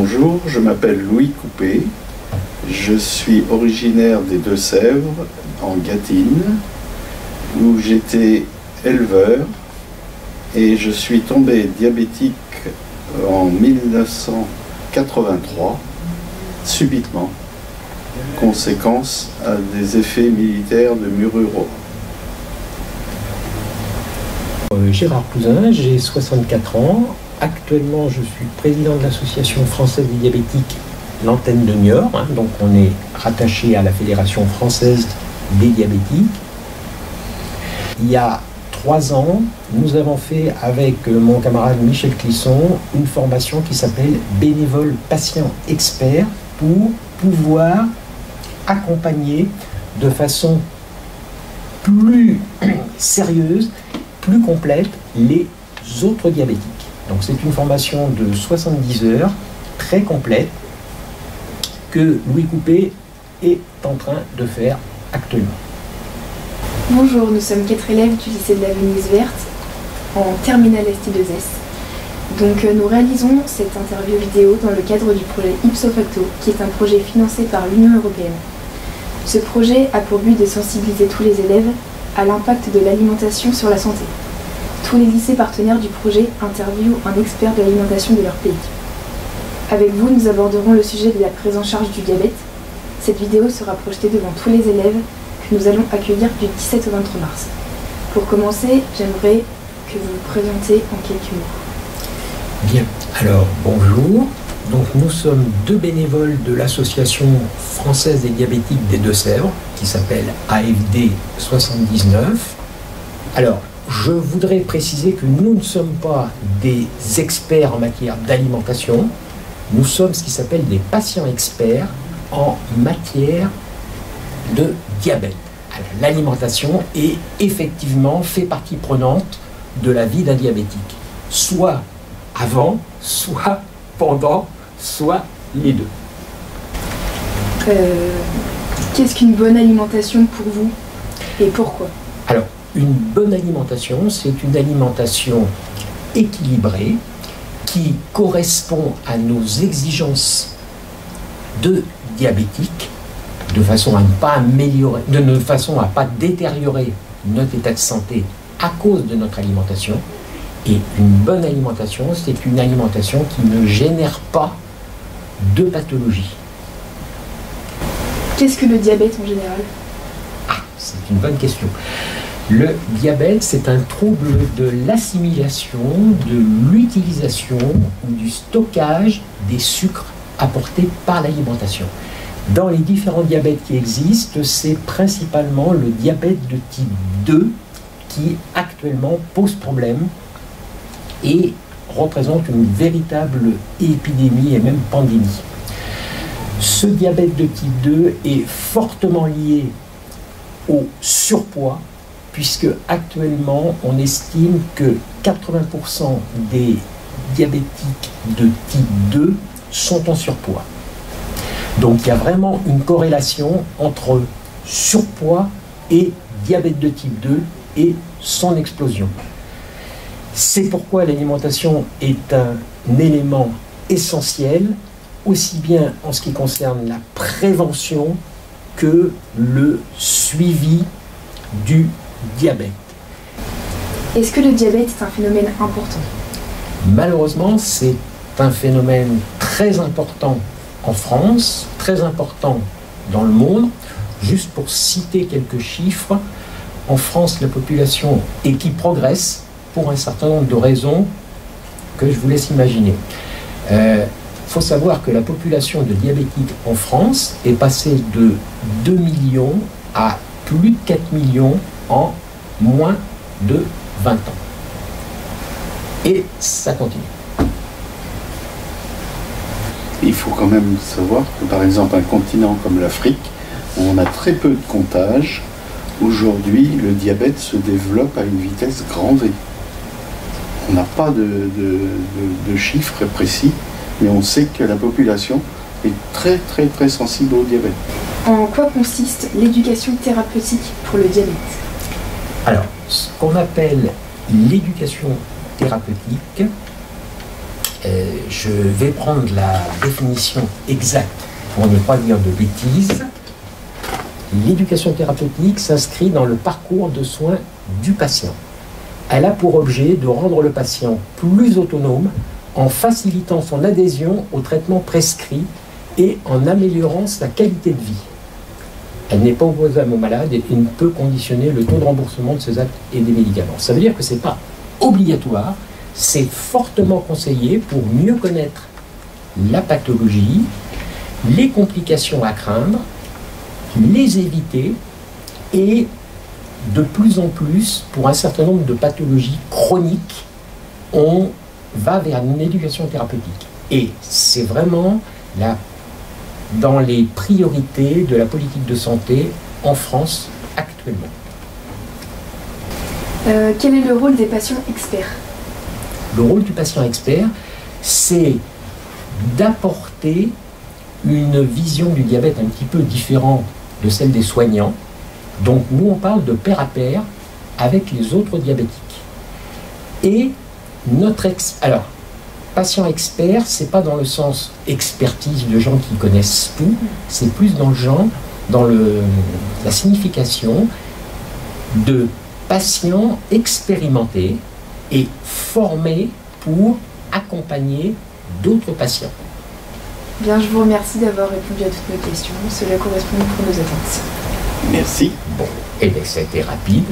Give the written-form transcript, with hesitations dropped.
Bonjour, je m'appelle Louis Coupé, je suis originaire des Deux-Sèvres, en Gâtine, où j'étais éleveur et je suis tombé diabétique en 1983, subitement, conséquence à des effets militaires de Mururo. Gérard Pouzin, j'ai 64 ans. Actuellement, je suis président de l'Association française des diabétiques, l'antenne de Niort. Donc, on est rattaché à la Fédération française des diabétiques. Il y a 3 ans, nous avons fait avec mon camarade Michel Clisson une formation qui s'appelle bénévole patient expert pour pouvoir accompagner de façon plus sérieuse, plus complète les autres diabétiques. Donc c'est une formation de 70 heures, très complète, que Louis Coupé est en train de faire actuellement. Bonjour, nous sommes 4 élèves du lycée de la Venise Verte en terminale ST2S. Donc nous réalisons cette interview vidéo dans le cadre du projet Ipso Facto, qui est un projet financé par l'Union européenne. Ce projet a pour but de sensibiliser tous les élèves à l'impact de l'alimentation sur la santé. Tous les lycées partenaires du projet interviewent un expert de l'alimentation de leur pays. Avec vous, nous aborderons le sujet de la prise en charge du diabète. Cette vidéo sera projetée devant tous les élèves que nous allons accueillir du 17 au 23 mars. Pour commencer, j'aimerais que vous vous présentiez en quelques mots. Bien, alors bonjour. Donc nous sommes 2 bénévoles de l'Association française des diabétiques des Deux-Sèvres, qui s'appelle AFD 79. Alors, je voudrais préciser que nous ne sommes pas des experts en matière d'alimentation, nous sommes ce qui s'appelle des patients experts en matière de diabète. L'alimentation est effectivement fait partie prenante de la vie d'un diabétique, soit avant, soit pendant, soit les deux. Qu'est-ce qu'une bonne alimentation pour vous et pourquoi? Alors, une bonne alimentation, c'est une alimentation équilibrée qui correspond à nos exigences de diabétique, de façon à ne pas améliorer, de façon à ne pas détériorer notre état de santé à cause de notre alimentation. Et une bonne alimentation, c'est une alimentation qui ne génère pas de pathologie. Qu'est-ce que le diabète en général? Ah, c'est une bonne question. Le diabète, c'est un trouble de l'assimilation, de l'utilisation ou du stockage des sucres apportés par l'alimentation. Dans les différents diabètes qui existent, c'est principalement le diabète de type 2 qui actuellement pose problème et représente une véritable épidémie et même pandémie. Ce diabète de type 2 est fortement lié au surpoids, puisque actuellement on estime que 80% des diabétiques de type 2 sont en surpoids. Donc il y a vraiment une corrélation entre surpoids et diabète de type 2 et son explosion. C'est pourquoi l'alimentation est un élément essentiel, aussi bien en ce qui concerne la prévention que le suivi du diabète. Est-ce que le diabète est un phénomène important? Malheureusement, c'est un phénomène très important en France, très important dans le monde. Juste pour citer quelques chiffres, en France, la population, et qui progresse pour un certain nombre de raisons que je vous laisse imaginer. Il faut savoir que la population de diabétiques en France est passée de 2 millions à plus de 4 millions en moins de 20 ans. Et ça continue. Il faut quand même savoir que par exemple un continent comme l'Afrique, où on a très peu de comptages, aujourd'hui le diabète se développe à une vitesse grand V. On n'a pas de chiffres précis, mais on sait que la population est très sensible au diabète. En quoi consiste l'éducation thérapeutique pour le diabète? Alors, ce qu'on appelle l'éducation thérapeutique, je vais prendre la définition exacte pour ne pas dire de bêtises. L'éducation thérapeutique s'inscrit dans le parcours de soins du patient. Elle a pour objet de rendre le patient plus autonome en facilitant son adhésion aux traitements prescrits et en améliorant sa qualité de vie. Elle n'est pas opposable aux malades et ne peut conditionner le taux de remboursement de ses actes et des médicaments. Ça veut dire que ce n'est pas obligatoire, c'est fortement conseillé pour mieux connaître la pathologie, les complications à craindre, les éviter et de plus en plus, pour un certain nombre de pathologies chroniques, on va vers une éducation thérapeutique. Et c'est vraiment dans les priorités de la politique de santé en France actuellement. Quel est le rôle des patients experts? Le rôle du patient expert, c'est d'apporter une vision du diabète un petit peu différente de celle des soignants. Donc nous on parle de pair à pair avec les autres diabétiques. Et alors, patient expert, c'est pas dans le sens expertise de gens qui connaissent tout, c'est plus dans le genre, la signification de patients expérimentés et formés pour accompagner d'autres patients. Bien, je vous remercie d'avoir répondu à toutes nos questions. Cela correspond pour nos attentes. Merci. Bon, et bien ça a été rapide.